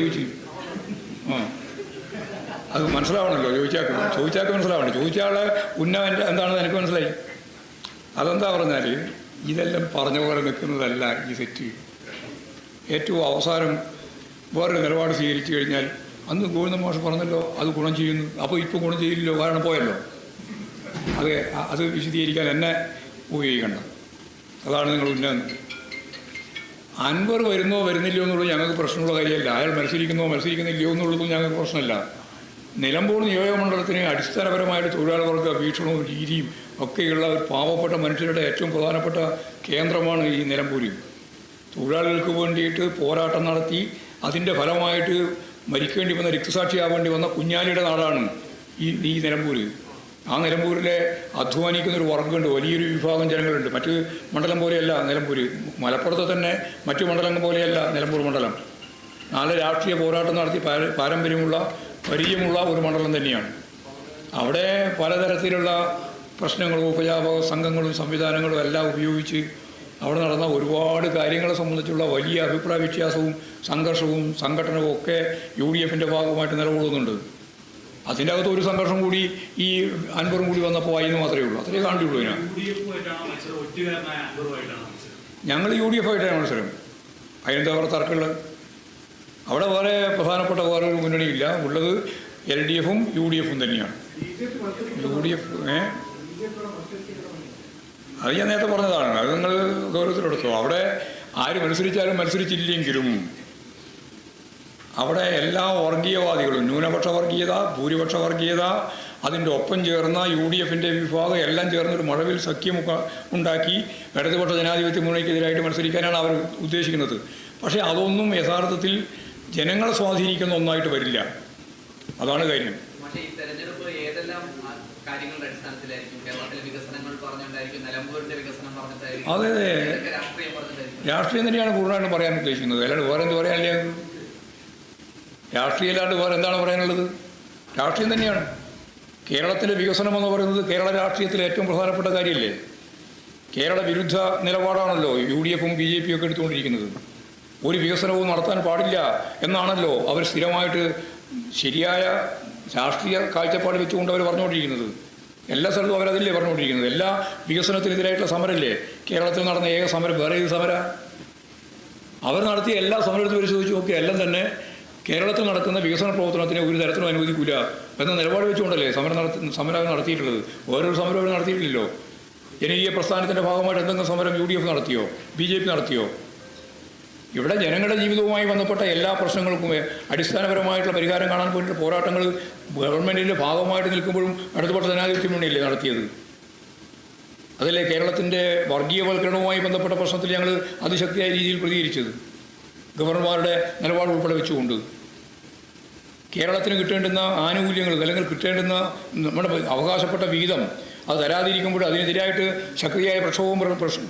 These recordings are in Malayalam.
ചോദിച്ചു അത് മനസ്സിലാവണമല്ലോ, ചോദിച്ചാൾക്ക് മനസ്സിലാവണം. ചോദിച്ച ആളെ എന്താണെന്ന് എനിക്ക് മനസ്സിലായി. അതെന്താ പറഞ്ഞാൽ ഇതെല്ലാം പറഞ്ഞ പോലെ നിൽക്കുന്നതല്ല ഈ സെറ്റ്. ഏറ്റവും അവസാനം വേറൊരു നിലപാട് സ്വീകരിച്ചു കഴിഞ്ഞാൽ അന്ന് ഗോവിന്ദ മാഷ് പറഞ്ഞല്ലോ അത് ഗുണം ചെയ്യുന്നു, അപ്പോൾ ഇപ്പോൾ ഗുണം ചെയ്യില്ലല്ലോ, കാരണം പോയല്ലോ. അത് വിശദീകരിക്കാൻ എന്നെ ഉപയോഗിക്കണ്ട. അതാണ് നിങ്ങൾ ഉന്നതം. അൻവർ വരുന്നോ വരുന്നില്ലയോ എന്നുള്ളത് ഞങ്ങൾക്ക് പ്രശ്നമുള്ള കാര്യമല്ല. അയാൾ മത്സരിക്കുന്നില്ലയോ എന്നുള്ളതും ഞങ്ങൾക്ക് പ്രശ്നമല്ല. നിലമ്പൂർ നിയോജകമണ്ഡലത്തിന് അടിസ്ഥാനപരമായിട്ട് തൊഴിലാളികൾക്ക് വീക്ഷണവും രീതിയും ഒക്കെയുള്ള ഒരു പാവപ്പെട്ട മനുഷ്യരുടെ ഏറ്റവും പ്രധാനപ്പെട്ട കേന്ദ്രമാണ് ഈ നിലമ്പൂർ. തൊഴിലാളികൾക്ക് വേണ്ടിയിട്ട് പോരാട്ടം നടത്തി അതിൻ്റെ ഫലമായിട്ട് മരിക്കേണ്ടി വന്ന രക്തസാക്ഷിയാവേണ്ടി വന്ന കുഞ്ഞാലിയുടെ നാടാണ് ഈ നിലമ്പൂർ. ആ നിലമ്പൂരിലെ അധ്വാനിക്കുന്നൊരു വർഗ്ഗമുണ്ട്, വലിയൊരു വിഭാഗം ജനങ്ങളുണ്ട്. മറ്റ് മണ്ഡലം പോലെയല്ല നിലമ്പൂർ. മലപ്പുറത്തെ തന്നെ മറ്റു മണ്ഡലങ്ങൾ പോലെയല്ല നിലമ്പൂർ മണ്ഡലം. നല്ല രാഷ്ട്രീയ പോരാട്ടം നടത്തി പരിചയമുള്ള ഒരു മണ്ഡലം തന്നെയാണ്. അവിടെ പലതരത്തിലുള്ള പ്രശ്നങ്ങളും ഉപജാപക സംഘങ്ങളും സംവിധാനങ്ങളും എല്ലാം ഉപയോഗിച്ച് അവിടെ നടന്ന ഒരുപാട് കാര്യങ്ങളെ സംബന്ധിച്ചുള്ള വലിയ അഭിപ്രായ വ്യത്യാസവും സംഘർഷവും സംഘടനവും ഒക്കെ UDF-ൻ്റെ ഭാഗമായിട്ട് നിലകൊള്ളുന്നുണ്ട്. അതിൻ്റെ അകത്ത് ഒരു സംഘർഷം കൂടി ഈ അൻവറും കൂടി വന്നപ്പോൾ ആയിരുന്നു മാത്രമേ ഉള്ളൂ. അത്രേ കാണിയുള്ളൂ. ഞങ്ങൾ UDF ആയിട്ടാണ് മത്സരം. അതിനെന്താ വേറെ തർക്കമുള്ളത്? അവിടെ വേറെ പ്രധാനപ്പെട്ട വേറൊരു മുന്നണിയില്ല. ഉള്ളത് LDF-ഉം UDF-ഉം തന്നെയാണ്. UDF അത് ഞാൻ നേരത്തെ പറഞ്ഞതാണ്. അത് നിങ്ങൾ ഗൗരവത്തിലെടുത്തോ. അവിടെ ആര് മത്സരിച്ചില്ലെങ്കിലും അവിടെ എല്ലാ വർഗീയവാദികളും, ന്യൂനപക്ഷ വർഗീയത, ഭൂരിപക്ഷ വർഗീയത, അതിൻ്റെ ഒപ്പം ചേർന്ന UDF-ൻ്റെ വിഭാഗം എല്ലാം ചേർന്നൊരു മഴവിൽ സഖ്യമൊക്കെ ഉണ്ടാക്കി ഇടതുപക്ഷ ജനാധിപത്യ മുന്നണിക്കെതിരായിട്ട് മത്സരിക്കാനാണ് അവർ ഉദ്ദേശിക്കുന്നത്. പക്ഷേ അതൊന്നും യഥാർത്ഥത്തിൽ ജനങ്ങളെ സ്വാധീനിക്കുന്ന ഒന്നായിട്ട് വരില്ല. അതാണ് കാര്യം. അതെ, രാഷ്ട്രീയം തന്നെയാണ് പൂർണ്ണമായിട്ടും പറയാൻ ഉദ്ദേശിക്കുന്നത്. അല്ലാണ്ട് വേറെ എന്ത് പറയാനില്ല. രാഷ്ട്രീയം അല്ലാണ്ട് വേറെ എന്താണ് പറയാനുള്ളത്? രാഷ്ട്രീയം തന്നെയാണ്. കേരളത്തിലെ വികസനം എന്ന് പറയുന്നത് കേരള രാഷ്ട്രീയത്തിലെ ഏറ്റവും പ്രധാനപ്പെട്ട കാര്യമല്ലേ? കേരള വിരുദ്ധ നിലപാടാണല്ലോ UDF-ഉം BJP-യും ഒക്കെ എടുത്തുകൊണ്ടിരിക്കുന്നത്. ഒരു വികസനവും നടത്താൻ പാടില്ല എന്നാണല്ലോ അവർ സ്ഥിരമായിട്ട് ശരിയായ രാഷ്ട്രീയ കാഴ്ചപ്പാട് വെച്ചുകൊണ്ട് അവർ പറഞ്ഞുകൊണ്ടിരിക്കുന്നത്. എല്ലാ സ്ഥലത്തും അവരതില്ലേ പറഞ്ഞുകൊണ്ടിരിക്കുന്നത്. എല്ലാ വികസനത്തിനെതിരായിട്ടുള്ള സമരമല്ലേ കേരളത്തിൽ നടന്ന ഏക സമരം? വേറെ ഏത് സമര? അവർ നടത്തിയ എല്ലാ സമരത്തിലും പരിശോധിച്ച് നോക്കി എല്ലാം തന്നെ കേരളത്തിൽ നടക്കുന്ന വികസന പ്രവർത്തനത്തിന് ഒരു തരത്തിലും അനുവദിക്കില്ല എന്ന നിലപാട് വെച്ചുകൊണ്ടല്ലേ സമരം നടത്തിയിട്ടുള്ളത്. വേറൊരു സമരം അവർ നടത്തിയിട്ടില്ലല്ലോ. ജനകീയ പ്രസ്ഥാനത്തിൻ്റെ ഭാഗമായിട്ട് എന്തെങ്കിലും സമരം UDF നടത്തിയോ? BJP നടത്തിയോ? ഇവിടെ ജനങ്ങളുടെ ജീവിതവുമായി ബന്ധപ്പെട്ട എല്ലാ പ്രശ്നങ്ങൾക്കും അടിസ്ഥാനപരമായിട്ടുള്ള പരിഹാരം കാണാൻ വേണ്ടിയിട്ട് പോരാട്ടങ്ങൾ ഗവൺമെൻറ്റിൻ്റെ ഭാഗമായിട്ട് നിൽക്കുമ്പോഴും ഇടതുപക്ഷ ജനാധിപത്യ മുന്നണിയല്ലേ നടത്തിയത്. അതല്ലേ കേരളത്തിൻ്റെ വർഗീയവൽക്കരണവുമായി ബന്ധപ്പെട്ട പ്രശ്നത്തിൽ ഞങ്ങൾ അതിശക്തിയായ രീതിയിൽ പ്രതികരിച്ചത്, ഗവർണർമാരുടെ നിലപാട് ഉൾപ്പെടെ വെച്ചുകൊണ്ട്. കേരളത്തിന് കിട്ടേണ്ടുന്ന ആനുകൂല്യങ്ങൾ അല്ലെങ്കിൽ കിട്ടേണ്ടുന്ന നമ്മുടെ അവകാശപ്പെട്ട വിഹിതം അത് തരാതിരിക്കുമ്പോൾ അതിനെതിരായിട്ട് ശക്തിയായ പ്രക്ഷോഭവും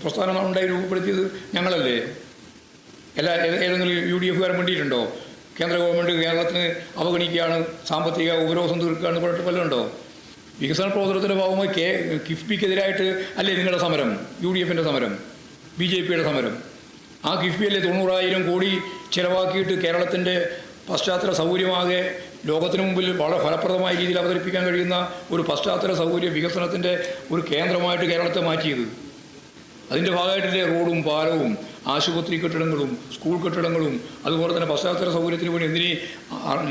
പ്രസ്ഥാനം ഉണ്ടായി രൂപപ്പെടുത്തിയത് ഞങ്ങളല്ലേ? ഏതെങ്കിലും UDF-കാരൻ വേണ്ടിയിട്ടുണ്ടോ? കേന്ദ്ര ഗവൺമെൻറ് കേരളത്തിന് അവഗണിക്കുകയാണ്, സാമ്പത്തിക ഉപരോധം തീർക്കുകയാണെന്ന് പറഞ്ഞിട്ട് വല്ലതുണ്ടോ? വികസന പ്രവർത്തനത്തിൻ്റെ ഭാഗമായി കിഫ്ബിക്കെതിരായിട്ട് അല്ലേ നിങ്ങളുടെ സമരം, UDF-ൻ്റെ സമരം, BJP-യുടെ സമരം? ആ കിഫ്ബിയല്ലേ 90,000 കോടി ചിലവാക്കിയിട്ട് കേരളത്തിൻ്റെ പശ്ചാത്തല സൗകര്യമാകെ ലോകത്തിന് മുമ്പിൽ വളരെ ഫലപ്രദമായ രീതിയിൽ അവതരിപ്പിക്കാൻ കഴിയുന്ന ഒരു പശ്ചാത്തല സൗകര്യ വികസനത്തിൻ്റെ ഒരു കേന്ദ്രമായിട്ട് കേരളത്തെ മാറ്റിയത്. അതിൻ്റെ ഭാഗമായിട്ടല്ലേ റോഡും പാലവും ആശുപത്രി കെട്ടിടങ്ങളും സ്കൂൾ കെട്ടിടങ്ങളും അതുപോലെ തന്നെ പശ്ചാത്തല സൗകര്യത്തിന് വേണ്ടി എന്തിന്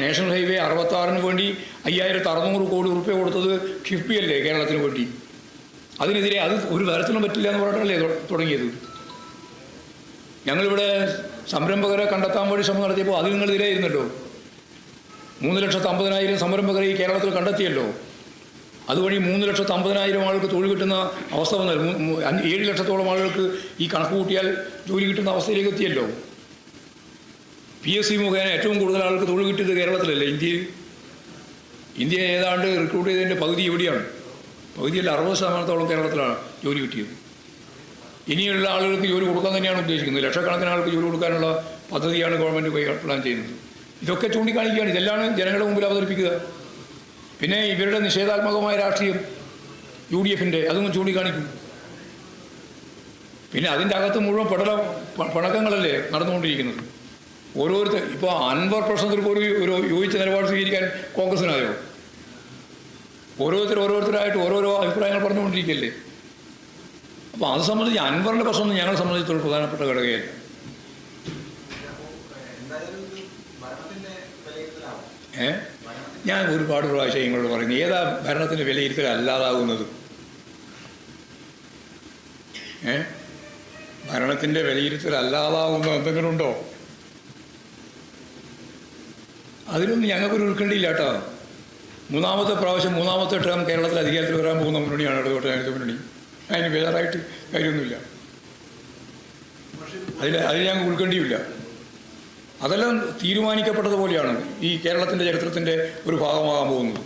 നാഷണൽ ഹൈവേ 66-ന് വേണ്ടി 5600 കോടി റുപ്യ കൊടുത്തത് കിഫ്ബിയല്ലേ കേരളത്തിന് വേണ്ടി? അതിനെതിരെ അത് ഒരു തരത്തിലും പറ്റില്ല എന്ന് പറഞ്ഞിട്ടല്ലേ തുടങ്ങിയത്. ഞങ്ങളിവിടെ സംരംഭകരെ കണ്ടെത്താൻ വേണ്ടി ശ്രമം നടത്തിയപ്പോൾ അത് നിങ്ങളെതിരായിരുന്നല്ലോ. 3,50,000 സംരംഭകരെ ഈ കേരളത്തിൽ കണ്ടെത്തിയല്ലോ. അതുവഴി 3,50,000 ആളുകൾക്ക് തൊഴിൽ കിട്ടുന്ന അവസ്ഥ വന്നാൽ 7 ലക്ഷത്തോളം ആളുകൾക്ക് ഈ കണക്ക് കൂട്ടിയാൽ ജോലി കിട്ടുന്ന അവസ്ഥയിലേക്ക് എത്തിയല്ലോ. PSC മുഖേന ഏറ്റവും കൂടുതൽ ആളുകൾക്ക് തൊഴിൽ കിട്ടിയത് കേരളത്തിലല്ലേ? ഇന്ത്യ ഏതാണ്ട് റിക്രൂട്ട് ചെയ്തതിൻ്റെ പകുതി എവിടെയാണ്? പകുതിയല്ല, 60% കേരളത്തിലാണ് ജോലി കിട്ടിയത്. ഇനിയുള്ള ആളുകൾക്ക് ജോലി കൊടുക്കാൻ തന്നെയാണ് ഉദ്ദേശിക്കുന്നത്. ലക്ഷക്കണക്കിന് ആൾക്ക് ജോലി കൊടുക്കാനുള്ള പദ്ധതിയാണ് ഗവൺമെൻറ് പ്ലാൻ ചെയ്യുന്നത്. ഇതൊക്കെ ചൂണ്ടിക്കാണിക്കുകയാണ്. ഇതെല്ലാം ജനങ്ങളുടെ മുമ്പിൽ അവതരിപ്പിക്കുക. പിന്നെ ഇവരുടെ നിഷേധാത്മകമായ രാഷ്ട്രീയം UDF-ൻ്റെ അതൊന്നും ചൂണ്ടിക്കാണിക്കും. പിന്നെ അതിൻ്റെ അകത്ത് മുഴുവൻ പിണക്കങ്ങളല്ലേ നടന്നുകൊണ്ടിരിക്കുന്നത്. ഓരോരുത്തർ ഇപ്പോൾ അൻവർ പ്രശ്നത്തിൽ പോലും ഒരു യോജിച്ച നിലപാട് സ്വീകരിക്കാൻ കോൺഗ്രസിനായോ? ഓരോരുത്തരായിട്ട് ഓരോരോ അഭിപ്രായങ്ങൾ പറഞ്ഞുകൊണ്ടിരിക്കുകയല്ലേ. അപ്പോൾ അത് സംബന്ധിച്ച് അൻവറിൻ്റെ പ്രശ്നം ഞങ്ങളെ സംബന്ധിച്ചിടത്തോളം പ്രധാനപ്പെട്ട ഘടകമല്ല. ഞാൻ ഒരുപാട് പ്രാവശ്യം നിങ്ങളോട് പറയുന്നു, ഏതാ ഭരണത്തിൻ്റെ വിലയിരുത്തൽ അല്ലാതാകുന്നത്? ഭരണത്തിൻ്റെ വിലയിരുത്തൽ അല്ലാതാകുന്നത് എന്തെങ്കിലും ഉണ്ടോ? അതിലൊന്നും ഞങ്ങൾക്കൊരു ഉൾക്കണ്ടിയില്ല കേട്ടോ. മൂന്നാമത്തെ ടേം കേരളത്തിൽ അധികാരത്തിൽ വരാൻ പോകുന്ന മുന്നണിയാണ് ഇടതുപക്ഷ ജനാധിപത്യ മുന്നണി. അതിന് ബേജാറായിട്ട് കാര്യമൊന്നുമില്ല. അതിൽ ഞങ്ങൾക്ക് ഉൾക്കണ്ടിയില്ല. അതെല്ലാം തീരുമാനിക്കപ്പെട്ടതുപോലെയാണ് ഈ കേരളത്തിൻ്റെ ചരിത്രത്തിൻ്റെ ഒരു ഭാഗമാകാൻ പോകുന്നത്.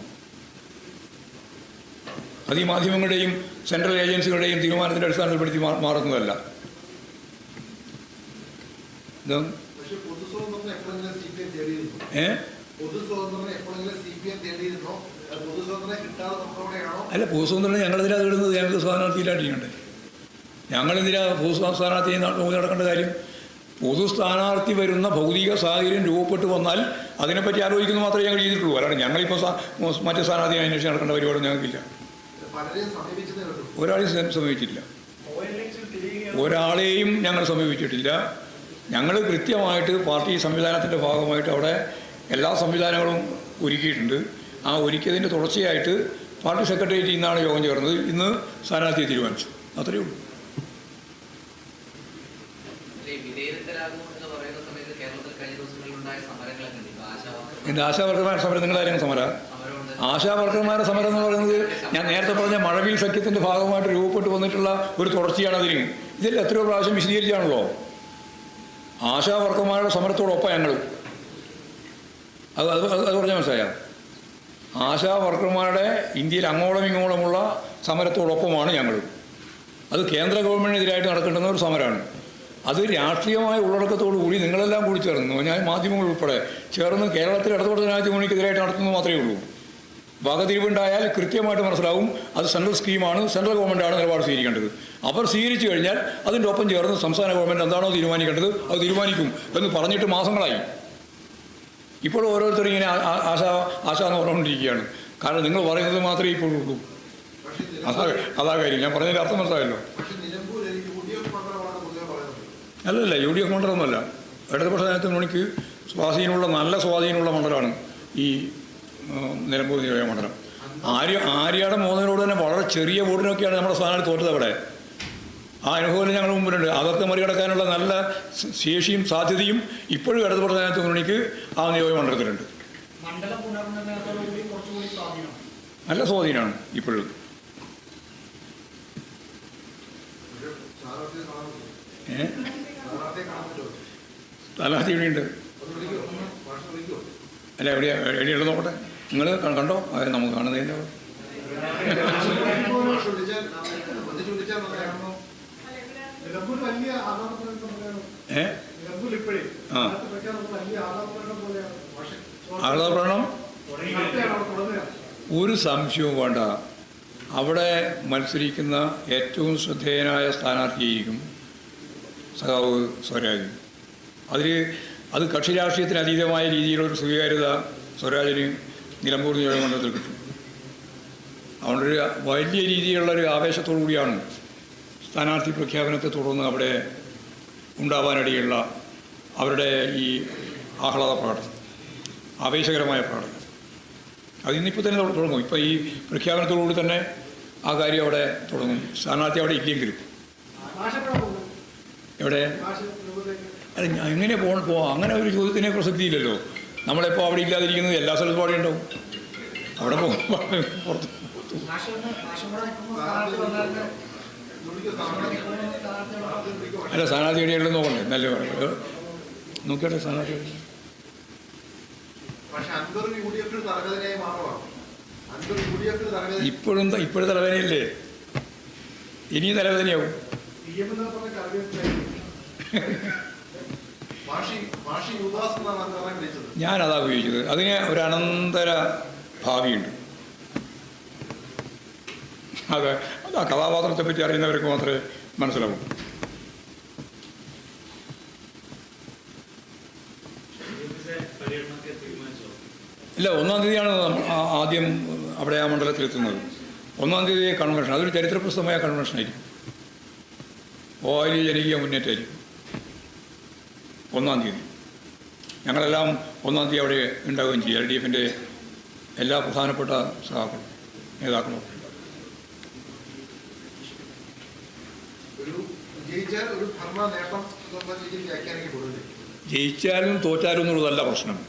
അത് ഈ മാധ്യമങ്ങളുടെയും സെൻട്രൽ ഏജൻസികളുടെയും തീരുമാനത്തിൻ്റെ അടിസ്ഥാനത്തിൽപ്പെടുത്തി മാറുന്നതല്ല. അല്ല, പൊതുസ്വതന്ത്രം ഞങ്ങളെന്തിനാ തേടുന്നത്? ഞങ്ങൾക്ക് സ്ഥാനാർത്ഥിയില്ലാണ്ടിരിക്കണ്ടേ? ഞങ്ങളെന്തിനാ പൊതു സ്ഥാനാർത്ഥി നടക്കേണ്ട കാര്യം? പൊതു സ്ഥാനാർത്ഥി വരുന്ന ഭൗതിക സാഹചര്യം രൂപപ്പെട്ടു വന്നാൽ അതിനെപ്പറ്റി ആലോചിക്കുന്നത് മാത്രമേ ഞങ്ങൾ ചെയ്തിട്ടുള്ളൂ. അല്ലാതെ ഞങ്ങളിപ്പോൾ മറ്റു സ്ഥാനാർത്ഥിയെ അന്വേഷിച്ച് നടക്കേണ്ട പരിപാടി ഞങ്ങൾക്കില്ല. ഒരാളെയും സമീപിച്ചിട്ടില്ല. ഒരാളെയും ഞങ്ങൾ സമീപിച്ചിട്ടില്ല. ഞങ്ങൾ കൃത്യമായിട്ട് പാർട്ടി സംവിധാനത്തിൻ്റെ ഭാഗമായിട്ട് അവിടെ എല്ലാ സംവിധാനങ്ങളും ഒരുക്കിയിട്ടുണ്ട്. ആ ഒരുക്കിയതിൻ്റെ തുടർച്ചയായിട്ട് പാർട്ടി സെക്രട്ടേറിയറ്റിൽ നിന്നാണ് യോഗം ചേർന്നത്. ഇന്ന് സ്ഥാനാർത്ഥിയെ തീരുമാനിച്ചു. അത്രയേ ഉള്ളൂ. എൻ്റെ ആശാവർക്കർമാരുടെ സമരം നിങ്ങളായിരുന്നു സമരം? ആശാവർക്കർമാരുടെ സമരം എന്ന് പറയുന്നത് ഞാൻ നേരത്തെ പറഞ്ഞ മഴവിൽ സഖ്യത്തിൻ്റെ ഭാഗമായിട്ട് രൂപപ്പെട്ടു വന്നിട്ടുള്ള ഒരു തുടർച്ചയാണ്. അതിന് ഇതിൽ എത്രയോ പ്രാവശ്യം വിശദീകരിച്ചാണല്ലോ. ആശാവർക്കർമാരുടെ സമരത്തോടൊപ്പം ഞങ്ങൾ അത് പറഞ്ഞാൽ മനസ്സിലായ ആശാവർക്കർമാരുടെ ഇന്ത്യയിൽ അങ്ങോളം ഇങ്ങോളമുള്ള സമരത്തോടൊപ്പമാണ് ഞങ്ങൾ. അത് കേന്ദ്ര ഗവൺമെൻറ്റിനെതിരായിട്ട് നടക്കേണ്ടുന്ന ഒരു സമരമാണ്. അത് രാഷ്ട്രീയമായ ഉള്ളടക്കത്തോടു കൂടി നിങ്ങളെല്ലാം കൂടി ചേർന്നു, ഞാൻ മാധ്യമങ്ങൾ ഉൾപ്പെടെ ചേർന്ന് കേരളത്തിൽ ഇടതുപക്ഷ ജനാധിപത്യ മുന്നണിക്കെതിരായിട്ട് നടത്തുന്നത് മാത്രമേ ഉള്ളൂ. വകതിരിവുണ്ടായാൽ കൃത്യമായിട്ട് മനസ്സിലാവും അത് സെൻട്രൽ സ്കീമാണ്, സെൻട്രൽ ഗവൺമെൻറ്റാണ് നിലപാട് സ്വീകരിക്കേണ്ടത്. അവർ സ്വീകരിച്ചു കഴിഞ്ഞാൽ അതിൻ്റെ ഒപ്പം ചേർന്ന് സംസ്ഥാന ഗവൺമെൻറ് എന്താണോ തീരുമാനിക്കേണ്ടത് അത് തീരുമാനിക്കും എന്ന് പറഞ്ഞിട്ട് മാസങ്ങളായി. ഇപ്പോൾ ഓരോരുത്തരും ഇങ്ങനെ ആശ എന്ന് പറഞ്ഞുകൊണ്ടിരിക്കുകയാണ്. കാരണം നിങ്ങൾ പറയുന്നത് മാത്രമേ ഇപ്പോഴുള്ളൂ. അതാ കാര്യം. ഞാൻ പറഞ്ഞതിൻ്റെ അർത്ഥം മനസ്സിലായല്ലോ. അല്ലല്ല, UDF മണ്ഡലമൊന്നുമല്ല. ഇടതുപക്ഷ ജനാധിപത്യ മുന്നണിക്ക് നല്ല സ്വാധീനമുള്ള മണ്ഡലമാണ് ഈ നിലമ്പൂർ നിയോജക മണ്ഡലം. ആര്യാടെ മോഹനോട് തന്നെ വളരെ ചെറിയ വോട്ടിനൊക്കെയാണ് നമ്മുടെ സ്ഥാനാർത്ഥി തോറ്റത് അവിടെ. ആ അനുഭവം ഞങ്ങൾ മുമ്പിലുണ്ട്. അതൊക്കെ മറികടക്കാനുള്ള നല്ല ശേഷിയും സാധ്യതയും ഇപ്പോഴും ഇടതുപക്ഷ ജനാധിപത്യ മുന്നണിക്ക് ആ നിയോജക മണ്ഡലത്തിലുണ്ട്. നല്ല സ്വാധീനമാണ് ഇപ്പോഴും. സ്ഥാനാർത്ഥി ഇവിടെയുണ്ട്. അല്ല, എവിടെയുള്ളത് നോക്കട്ടെ. നിങ്ങൾ കണ്ടോ? അതെ, നമുക്ക് കാണുന്നതിൻ്റെ ആഹ്ലാദപ്രകടനം ഒരു സംശയവും വേണ്ട. അവിടെ മത്സരിക്കുന്ന ഏറ്റവും ശ്രദ്ധേയനായ സ്ഥാനാർത്ഥിയായിരിക്കും സഖാവ് സ്വരാജ്. അത് കക്ഷി രാഷ്ട്രീയത്തിന് അതീതമായ രീതിയിലൊരു സ്വീകാര്യത സ്വരാജിന് നിലമ്പൂർ നിയോജക മണ്ഡലത്തിൽ കിട്ടും. അതുകൊണ്ടൊരു വലിയ രീതിയിലുള്ളൊരു ആവേശത്തോടു കൂടിയാണ് സ്ഥാനാർത്ഥി പ്രഖ്യാപനത്തെ തുടർന്ന് അവിടെ ഉണ്ടാവാനിടയുള്ള അവരുടെ ഈ ആഹ്ലാദ പ്രകടനം, ആവേശകരമായ പ്രകടനം. അത് ഇന്നിപ്പോൾ തന്നെ തുടങ്ങും. ഇപ്പോൾ ഈ പ്രഖ്യാപനത്തോടുകൂടി തന്നെ ആ കാര്യം അവിടെ തുടങ്ങും. സ്ഥാനാർത്ഥി അവിടെ ഇല്ലെങ്കിലും എവിടെ അല്ല, എങ്ങനെ പോവാം? അങ്ങനെ ഒരു ചോദ്യത്തിന് പ്രസക്തിയില്ലല്ലോ. നമ്മളെപ്പോൾ അവിടെ ഇല്ലാതിരിക്കുന്നത് എല്ലാ സ്ഥലത്തും അവിടെ ഉണ്ടാവും. അവിടെ പുറത്ത് അല്ല, സ്ഥാനാർത്ഥി എവിടെയുള്ളത് നോക്കണ്ടേ? നല്ല നോക്കിയോട്ടെ സ്ഥാനാർത്ഥി. ഇപ്പോഴും തലവേദനയല്ലേ? ഇനിയും തലവേദനയാവും. ഞാനതാ ഉപയോഗിച്ചത്. അതിന് ഒരു അനന്തര ഭാവിയുണ്ട്. അത് ആ കഥാപാത്രത്തെ പറ്റി അറിയുന്നവർക്ക് മാത്രമേ മനസ്സിലാവൂ. ഇല്ല, 1-ാം തീയതിയാണ് ആദ്യം അവിടെ ആ മണ്ഡലത്തിലെത്തുന്നത്. 1-ാം തീയതി കൺവെൻഷൻ, അതൊരു ചരിത്രപ്രസിദ്ധമായ കൺവെൻഷനായിരിക്കും. വലിയ ജനകീയ മുന്നേറ്റമായിരിക്കും 1-ാം തീയതി. ഞങ്ങളെല്ലാം 1-ാം തീയതി അവിടെ ഉണ്ടാവുകയും ചെയ്യും. LDF-ൻ്റെ എല്ലാ പ്രധാനപ്പെട്ട സഹാക്കളും നേതാക്കളും ഒക്കെ ഉണ്ടാവും. ജയിച്ചാലും തോറ്റാലും എന്നുള്ളതല്ല പ്രശ്നം.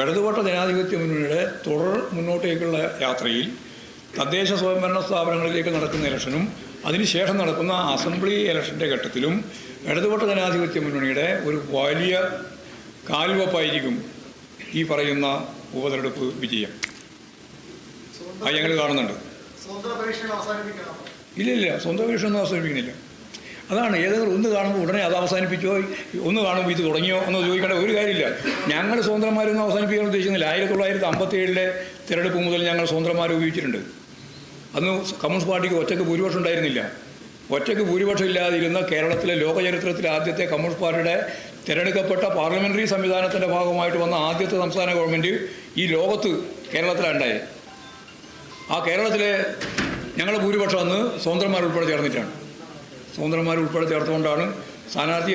ഇടതുപക്ഷ ജനാധിപത്യ മുന്നണിയുടെ തുടർ മുന്നോട്ടേക്കുള്ള യാത്രയിൽ തദ്ദേശ സ്വയംഭരണ സ്ഥാപനങ്ങളിലേക്ക് നടക്കുന്ന ഇലക്ഷനും അതിനുശേഷം നടക്കുന്ന അസംബ്ലി ഇലക്ഷൻ്റെ ഘട്ടത്തിലും ഇടതുപക്ഷ ജനാധിപത്യ മുന്നണിയുടെ ഒരു വലിയ കാൽവെപ്പായിരിക്കും ഈ പറയുന്ന ഉപതെരഞ്ഞെടുപ്പ് വിജയം. അത് ഞങ്ങൾ കാണുന്നുണ്ട്. ഇല്ല, സ്വന്തം പരീക്ഷ ഒന്നും അവസാനിപ്പിക്കുന്നില്ല. അതാണ്, ഏതെങ്കിലും ഒന്ന് കാണുമ്പോൾ ഉടനെ അത് അവസാനിപ്പിച്ചോ, ഒന്ന് കാണുമ്പോൾ ഇത് തുടങ്ങിയോ എന്ന് ചോദിക്കേണ്ട ഒരു കാര്യമില്ല. ഞങ്ങൾ സ്വതന്ത്രന്മാരൊന്നും അവസാനിപ്പിക്കാൻ ഉദ്ദേശിക്കുന്നില്ല. 1957 തിരഞ്ഞെടുപ്പ് മുതൽ ഞങ്ങൾ സ്വതന്ത്രന്മാരെ ഉപയോഗിച്ചിട്ടുണ്ട്. അന്ന് കമ്മ്യൂണിസ്റ്റ് പാർട്ടിക്ക് ഒറ്റയ്ക്ക് ഭൂരിപക്ഷം ഉണ്ടായിരുന്നില്ല. ഒറ്റയ്ക്ക് ഭൂരിപക്ഷം ഇല്ലാതിരുന്ന കേരളത്തിലെ ലോക ചരിത്രത്തിലെ ആദ്യത്തെ കമ്മ്യൂണിസ്റ്റ് പാർട്ടിയുടെ തിരഞ്ഞെടുക്കപ്പെട്ട പാർലമെൻ്ററി സംവിധാനത്തിൻ്റെ ഭാഗമായിട്ട് വന്ന ആദ്യത്തെ സംസ്ഥാന ഗവൺമെൻറ് ഈ ലോകത്ത് കേരളത്തിലാണ് ഉണ്ടായത്. ആ കേരളത്തിലെ ഞങ്ങളുടെ ഭൂരിപക്ഷം അന്ന് സ്വതന്ത്രന്മാരുൾപ്പെടെ ചേർന്നിട്ടാണ്. സ്വതന്ത്രന്മാരുൾപ്പെടെ ചേർത്തുകൊണ്ടാണ് സ്ഥാനാർത്ഥി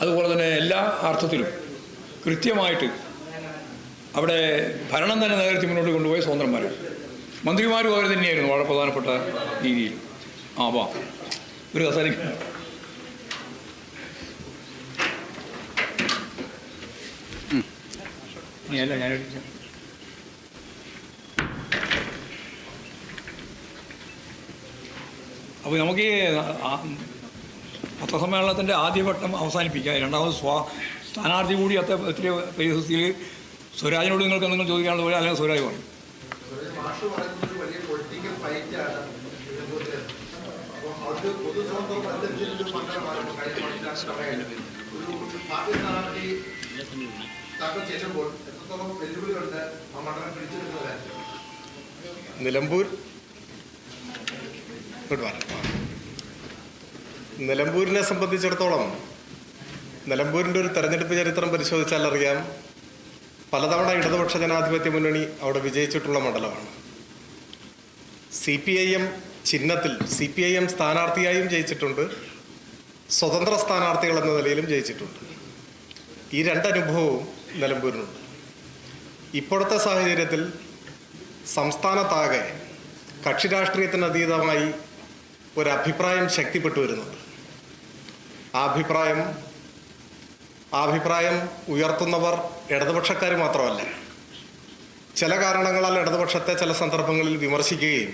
അതുപോലെ തന്നെ എല്ലാ അർത്ഥത്തിലും കൃത്യമായിട്ട് അവിടെ ഭരണം തന്നെ നേതൃത്വം മുന്നോട്ട് കൊണ്ടുപോയ സ്വതന്ത്രന്മാരാണ്. മന്ത്രിമാരും അവർ തന്നെയായിരുന്നു വളരെ പ്രധാനപ്പെട്ട രീതിയിൽ. വാ ഒരു കസേരയ്ക്ക് ഇനിയല്ല ഞാൻ അപ്പോൾ നമുക്ക് ഈ പത്രസമ്മേളനത്തിൻ്റെ ആദ്യവട്ടം അവസാനിപ്പിക്കാം. രണ്ടാമത് സ്ഥാനാർത്ഥി കൂടി ഒത്തിരി പരിസ്ഥിതിയിൽ സ്വരാജിനോട് നിങ്ങൾക്ക് എന്തെങ്കിലും ചോദിക്കാനുള്ള പോലെ, അല്ലെങ്കിൽ സ്വരാജ് പറയും. നിലമ്പൂരിനെ സംബന്ധിച്ചിടത്തോളം നിലമ്പൂരിൻ്റെ ഒരു തെരഞ്ഞെടുപ്പ് ചരിത്രം പരിശോധിച്ചാൽ അറിയാം, പലതവണ ഇടതുപക്ഷ ജനാധിപത്യ മുന്നണി അവിടെ വിജയിച്ചിട്ടുള്ള മണ്ഡലമാണ്. CPIM ചിഹ്നത്തിൽ CPIM സ്ഥാനാർത്ഥിയായും ജയിച്ചിട്ടുണ്ട്, സ്വതന്ത്ര സ്ഥാനാർത്ഥികൾ എന്ന നിലയിലും ജയിച്ചിട്ടുണ്ട്. ഈ രണ്ടനുഭവവും നിലമ്പൂരിനുണ്ട്. ഇപ്പോഴത്തെ സാഹചര്യത്തിൽ സംസ്ഥാനത്താകെ കക്ഷി രാഷ്ട്രീയത്തിന് അതീതമായി ഒരഭിപ്രായം ശക്തിപ്പെട്ടു വരുന്നുണ്ട്. ആ അഭിപ്രായം ഉയർത്തുന്നവർ ഇടതുപക്ഷക്കാർ മാത്രമല്ല. ചില കാരണങ്ങളാൽ ഇടതുപക്ഷത്തെ ചില സന്ദർഭങ്ങളിൽ വിമർശിക്കുകയും